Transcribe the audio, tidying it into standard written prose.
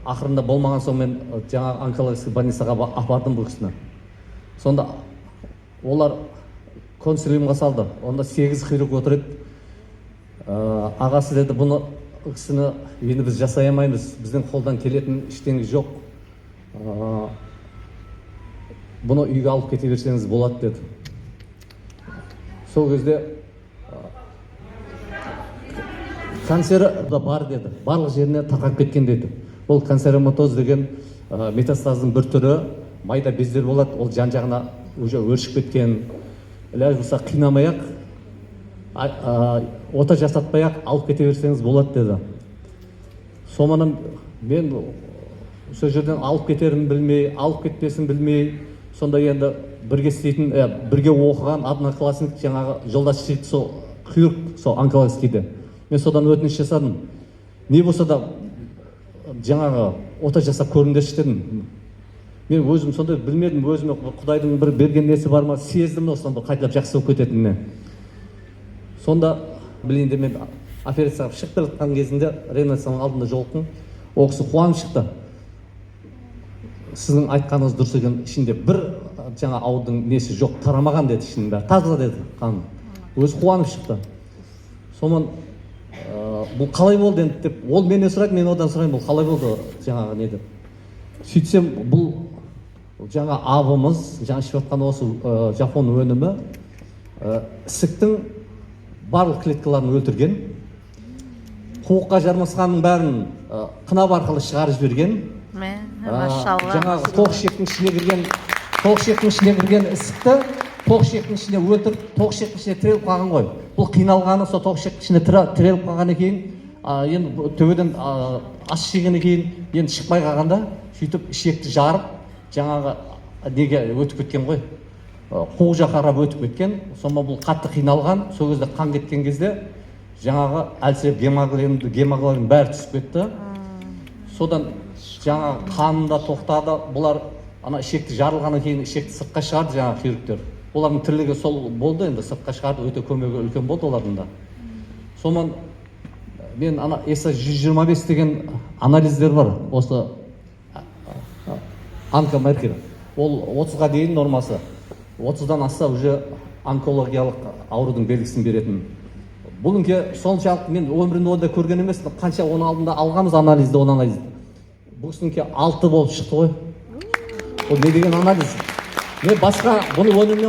ақырында болмаған соң мен жаңа онкологический больницаға апардым бұл кісіні. Сонда олар консилиумға салды. Онда 8 хирург отыр еді. Ағасы деді, бұны кісіні енді біз жасай алмаймыз. Біздің қолдан келетін ештеңе жоқ. Бұны үйге алып кете берсеңіз болады деді. Сол кезде канцері да бар деді. Барлық жеріне тарқап кеткен деді. Ол канцероматоз деген метастаздың бір түрі, майда бездер болады. Ол жан-жағына уже өршіп кеткен. Іләж болса қинамай-ақ, ота жасатпай-ақ алып кете берсеңіз болады деді. Сонымен мен сол жерден алып кетерін білмей, алып кетпесін білмей, сонда енді бірге істейтін, бірге оқыған одноклассник жаңағы жолдас шейді сол хирург, сол онкологскийде. Мен содан өтініш жасадым. Не болса да жаңағы ота жасап көріңдерші дедім. Мен өзім сонда білмедім, өзіме Құдайдың бір берген несі бар ма, сездім осыдан бір қайталап жақсы болып кететініне. Сонда білейінде мен операцияға шығып жатқан кезінде реанимацияның алдында жолықтым. Ол кісі қуанып шықты. Сіздің айтқаныңыз дұрыс екен, ішінде бір жаңа аурудың несі жоқ, тарамаған деді, ішінде таза деді қаным. Өзі қуанып шықты. Сонымен бұл қалай болды енді деп, ол менен сұрайды, мен одан сұрайын, бұл қалай болды жаңағы не деп. Сөйтсем бұл жаңа абымыз, жаңа ішіп жатқан осы жапон өнімі ісіктің барлық клеткаларын өлтірген, қуыққа жармасқанның бәрін қынап арқылы шығарып жіберген. Жаңағы тоқ ішектің ішіне кірген ісікті тоқ ішектің ішіне өтіп, тоқ ішектің ішіне тіреліп қалған ғой. Бұл қиналғаны сол тоқ ішектің ішіне тіреліп қалғаны кейін, енді төбеден ас жегені кейін, енді шықпай қалғанда, сөйтіп ішекті жарып, жаңағы неге өтіп кеткен ғой. Қуық жаққа қарап өтіп кеткен. Сонда бұл қатты қиналған, сол кезде қан кеткен кезде жаңағы әлсіреп гемоглобин бәрі түсіп кетті. Содан жаңағы қанында тоқтады. Бұлар ана ішекті жарылғаннан кейін ішекті сыртқа шығарды жаңағы хирургтер. Олардың тірлігі сол болды, енді сыртқа шығарды, өте көмегі үлкен болды олардың да. Сонымен мен ана ESA-125 деген анализдер бар. Осы онкомеркер. Ол 30-ға дейін нормасы. 30-дан асса уже онкологиялық аурудың белгісін беретін. Бұлыңке соншалық мен өмірімде онда көрген емес, қанша оның алдында алғамыз анализді, оның анализді. Бұл кісінке 6 болып шықты ғой. Ол не деген анализ? Мен басқа бұны өнімнен